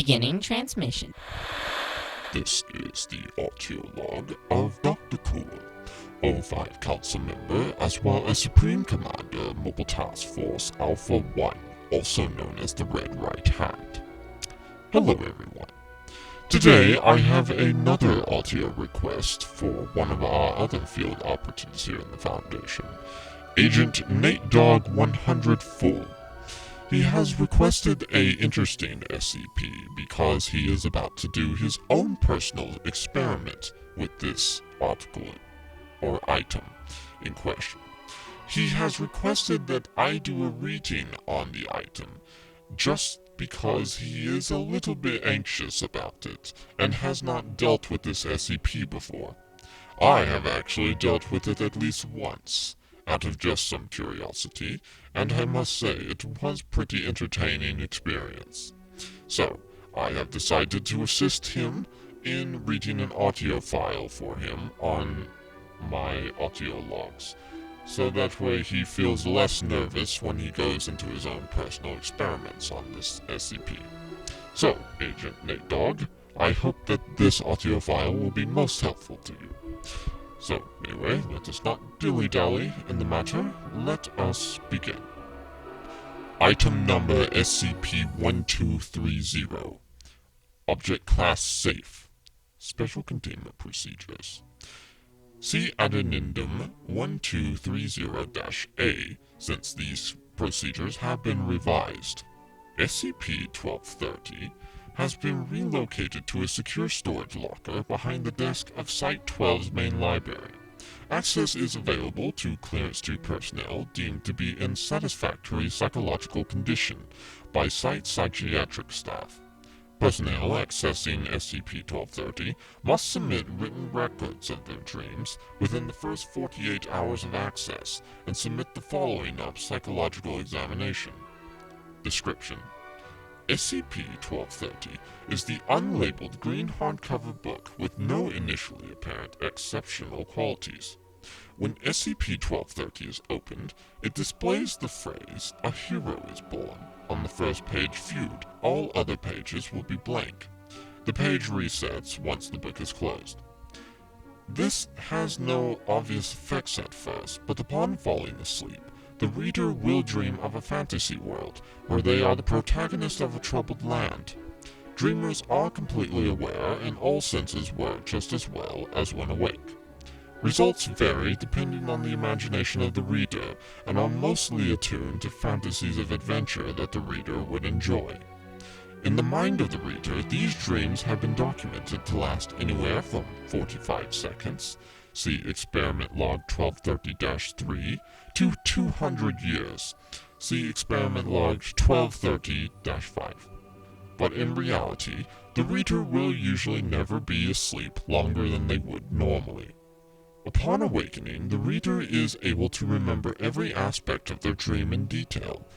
Beginning transmission. This is the audio log of Dr. Cool, O5 Council member, as well as Supreme Commander, Mobile Task Force Alpha 1, also known as the Red Right Hand. Hello everyone. Today I have another audio request for one of our other field operatives here in the Foundation, Agent Nate Dog 100 Full. He has requested a interesting SCP because he is about to do his own personal experiment with this article or item in question. He has requested that I do a reading on the item just because he is a little bit anxious about it and has not dealt with this SCP before. I have actually dealt with it at least once, out of just some curiosity, and I must say it was pretty entertaining experience. So, I have decided to assist him in reading an audio file for him on my audio logs, so that way he feels less nervous when he goes into his own personal experiments on this SCP. So, Agent Nate Dog, I hope that this audio file will be most helpful to you. So, anyway, let us not dilly-dally in the matter. Let us begin. Item number SCP-1230. Object Class Safe. Special Containment Procedures. See Addendum 1230-A, since these procedures have been revised. SCP-1230 has been relocated to a secure storage locker behind the desk of Site-12's main library. Access is available to Clearance 2 personnel deemed to be in satisfactory psychological condition by Site psychiatric staff. Personnel accessing SCP-1230 must submit written records of their dreams within the first 48 hours of access and submit the following up psychological examination. Description: SCP-1230 is the unlabeled green hardcover book with no initially apparent exceptional qualities. When SCP-1230 is opened, it displays the phrase, "A hero is born." On the first page viewed, all other pages will be blank. The page resets once the book is closed. This has no obvious effects at first, but upon falling asleep, the reader will dream of a fantasy world, where they are the protagonist of a troubled land. Dreamers are completely aware, and all senses work just as well as when awake. Results vary depending on the imagination of the reader, and are mostly attuned to fantasies of adventure that the reader would enjoy. In the mind of the reader, these dreams have been documented to last anywhere from 45 seconds, see Experiment Log 1230-3, to 200 years, see Experiment Log 1230-5. But in reality, the reader will usually never be asleep longer than they would normally. Upon awakening, the reader is able to remember every aspect of their dream in detail.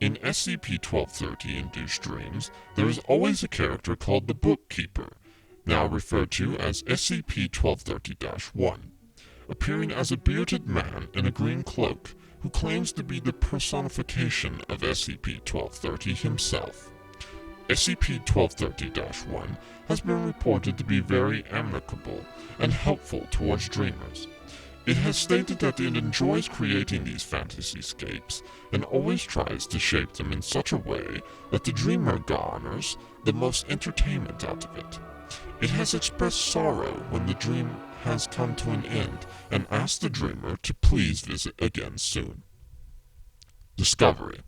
In SCP-1230-induced dreams, there is always a character called the Bookkeeper, now referred to as SCP-1230-1, appearing as a bearded man in a green cloak who claims to be the personification of SCP-1230 himself. SCP-1230-1 has been reported to be very amicable and helpful towards dreamers. It has stated that it enjoys creating these fantasy-scapes and always tries to shape them in such a way that the dreamer garners the most entertainment out of it. It has expressed sorrow when the dream has come to an end and asked the dreamer to please visit again soon. Discovery: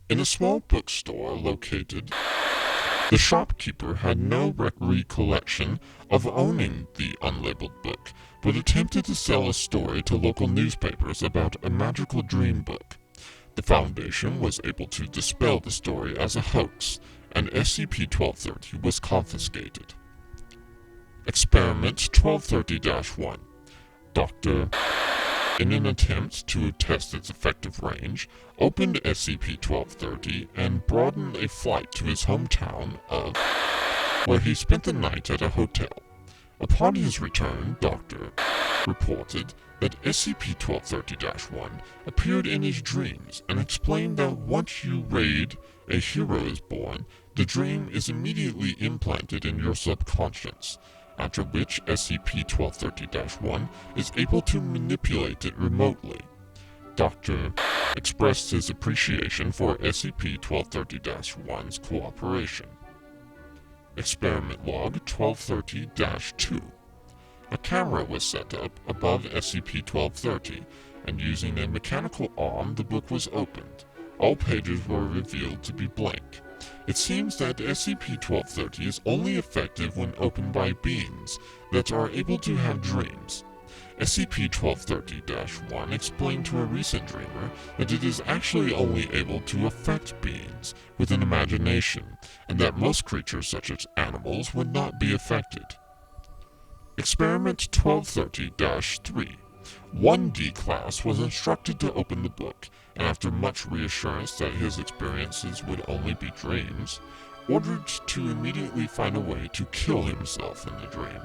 in a small bookstore located, the shopkeeper had no recollection of owning the unlabeled book, but attempted to sell a story to local newspapers about a magical dream book. The Foundation was able to dispel the story as a hoax, and SCP-1230 was confiscated. Experiment 1230-1. Dr. in an attempt to test its effective range, opened SCP-1230 and broadened a flight to his hometown of, where he spent the night at a hotel. Upon his return, Dr. reported that SCP-1230-1 appeared in his dreams and explained that once you raid A Hero is Born, The dream is immediately implanted in your subconscious, after which SCP-1230-1 is able to manipulate it remotely. Dr. expressed his appreciation for SCP-1230-1's cooperation. Experiment Log 1230-2. A camera was set up above SCP-1230, and using a mechanical arm, the book was opened. All pages were revealed to be blank. It seems that SCP-1230 is only effective when opened by beings that are able to have dreams. SCP-1230-1 explained to a recent dreamer that it is actually only able to affect beings with an imagination, and that most creatures such as animals would not be affected. Experiment 1230-3. 1D class was instructed to open the book, and after much reassurance that his experiences would only be dreams, ordered to immediately find a way to kill himself in the dream.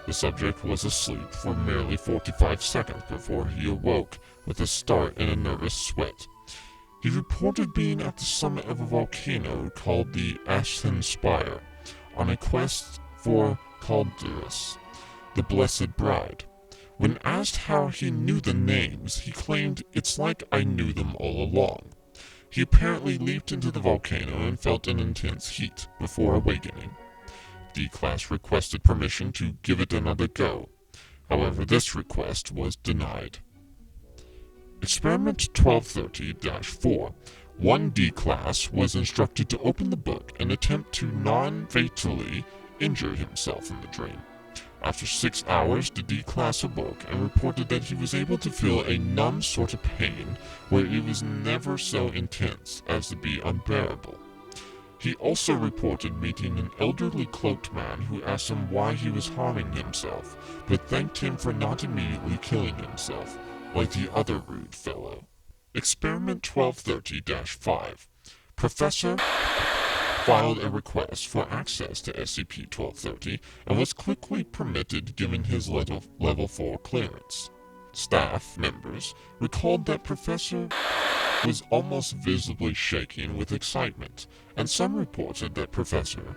The subject was asleep for merely 45 seconds before he awoke with a start and a nervous sweat. He reported being at the summit of a volcano called the Ashen Spire, on a quest for Calderus, the Blessed Bride. When asked how he knew the names, he claimed, "It's like I knew them all along." He apparently leaped into the volcano and felt an intense heat before awakening. D-Class requested permission to give it another go. However, this request was denied. Experiment 1230-4. 1D Class was instructed to open the book and attempt to non-fatally injure himself in the dream. After 6 hours, the D-Class awoke and reported that he was able to feel a numb sort of pain where it was never so intense as to be unbearable. He also reported meeting an elderly cloaked man who asked him why he was harming himself, but thanked him for not immediately killing himself, like the other rude fellow. Experiment 1230-5. Professor filed a request for access to SCP-1230 and was quickly permitted given his level 4 clearance. Staff members recalled that Professor was almost visibly shaking with excitement, and some reported that Professor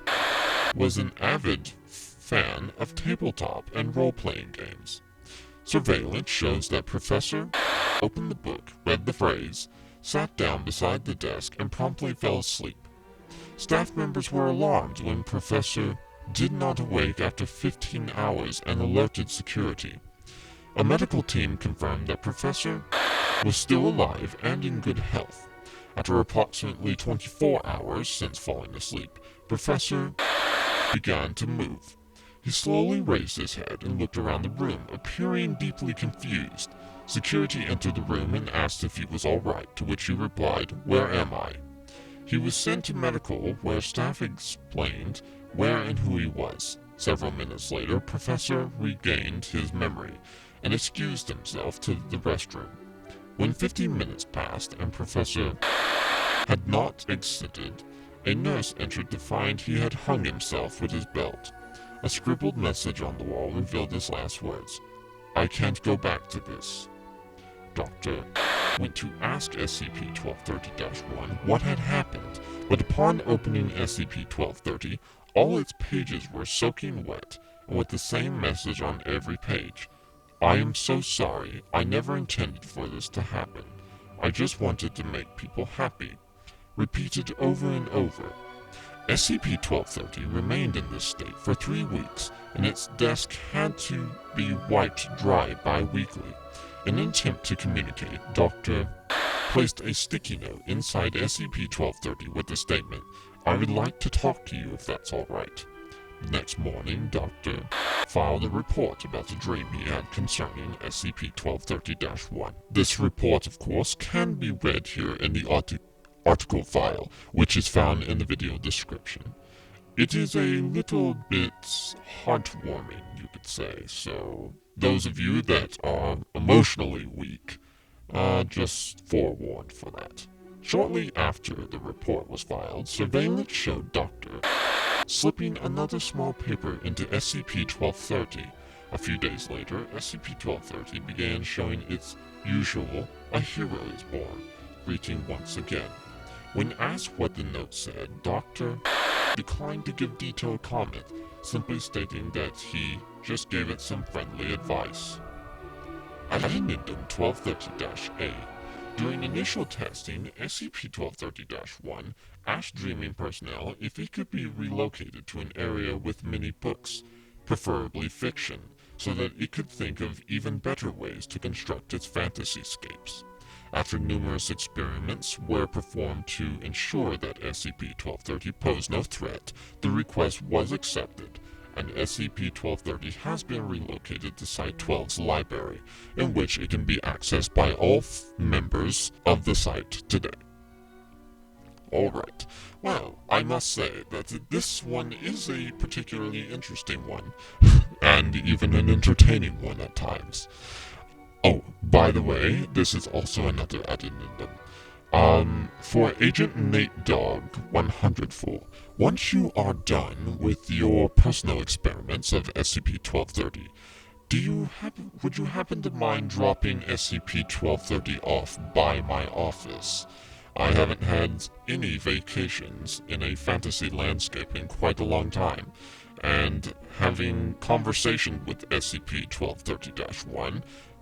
was an avid fan of tabletop and role-playing games. Surveillance shows that Professor opened the book, read the phrase, sat down beside the desk, and promptly fell asleep. Staff members were alarmed when Professor did not awake after 15 hours and alerted security. A medical team confirmed that Professor was still alive and in good health. After approximately 24 hours since falling asleep, Professor began to move. He slowly raised his head and looked around the room, appearing deeply confused. Security entered the room and asked if he was all right, to which he replied, "Where am I?" He was sent to medical, where staff explained where and who he was. Several minutes later, Professor regained his memory and excused himself to the restroom. When 15 minutes passed and Professor had not exited, a nurse entered to find he had hung himself with his belt. A scribbled message on the wall revealed his last words, "I can't go back to this." Doctor went to ask SCP-1230-1 what had happened, but upon opening SCP-1230, all its pages were soaking wet and with the same message on every page. "I am so sorry. I never intended for this to happen. I just wanted to make people happy." Repeated over and over. SCP-1230 remained in this state for 3 weeks, and its desk had to be wiped dry bi-weekly. In an attempt to communicate, Dr. placed a sticky note inside SCP-1230 with the statement, "I would like to talk to you if that's all right." The next morning, Dr. filed a report about the dream he had concerning SCP-1230-1. This report, of course, can be read here in the article file, which is found in the video description. It is a little bit heartwarming, you could say, so those of you that are emotionally weak, just forewarned for that. Shortly after the report was filed, surveillance showed Dr. slipping another small paper into SCP-1230. A few days later, SCP-1230 began showing its usual "A hero is born" greeting once again. When asked what the note said, Dr. declined to give detailed comment, simply stating that he just gave it some friendly advice. Addendum 1230-A. During initial testing, SCP-1230-1 asked Dreaming personnel if it could be relocated to an area with many books, preferably fiction, so that it could think of even better ways to construct its fantasy-scapes. After numerous experiments were performed to ensure that SCP-1230 posed no threat, the request was accepted, and SCP-1230 has been relocated to Site-12's library, in which it can be accessed by all members of the site today. Alright, well, I must say that this one is a particularly interesting one, and even an entertaining one at times. Oh, by the way, this is also another addendum. For Agent Nate Dog 104, once you are done with your personal experiments of SCP-1230, would you happen to mind dropping SCP-1230 off by my office? I haven't had any vacations in a fantasy landscape in quite a long time, and having conversation with SCP-1230-1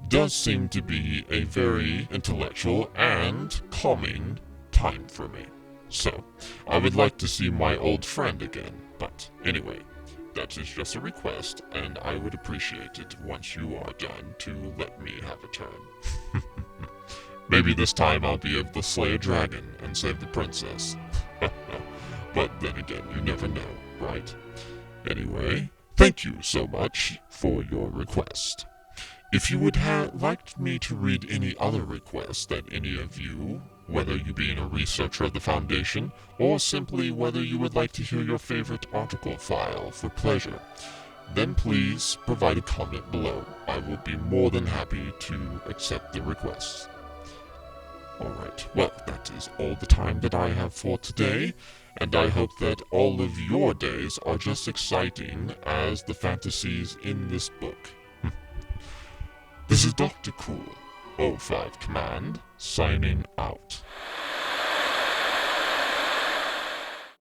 does seem to be a very intellectual and calming time for me. So, I would like to see my old friend again, but anyway, that is just a request, and I would appreciate it once you are done to let me have a turn. Maybe this time I'll be able to slay a dragon and save the princess. But then again, you never know, right? Anyway, thank you so much for your request. If you would like me to read any other requests that any of you, whether you being a researcher of the Foundation, or simply whether you would like to hear your favorite article file for pleasure, then please provide a comment below. I will be more than happy to accept the requests. Alright, well, that is all the time that I have for today, and I hope that all of your days are just exciting as the fantasies in this book. This is Dr. Cool, 05 Command, signing out.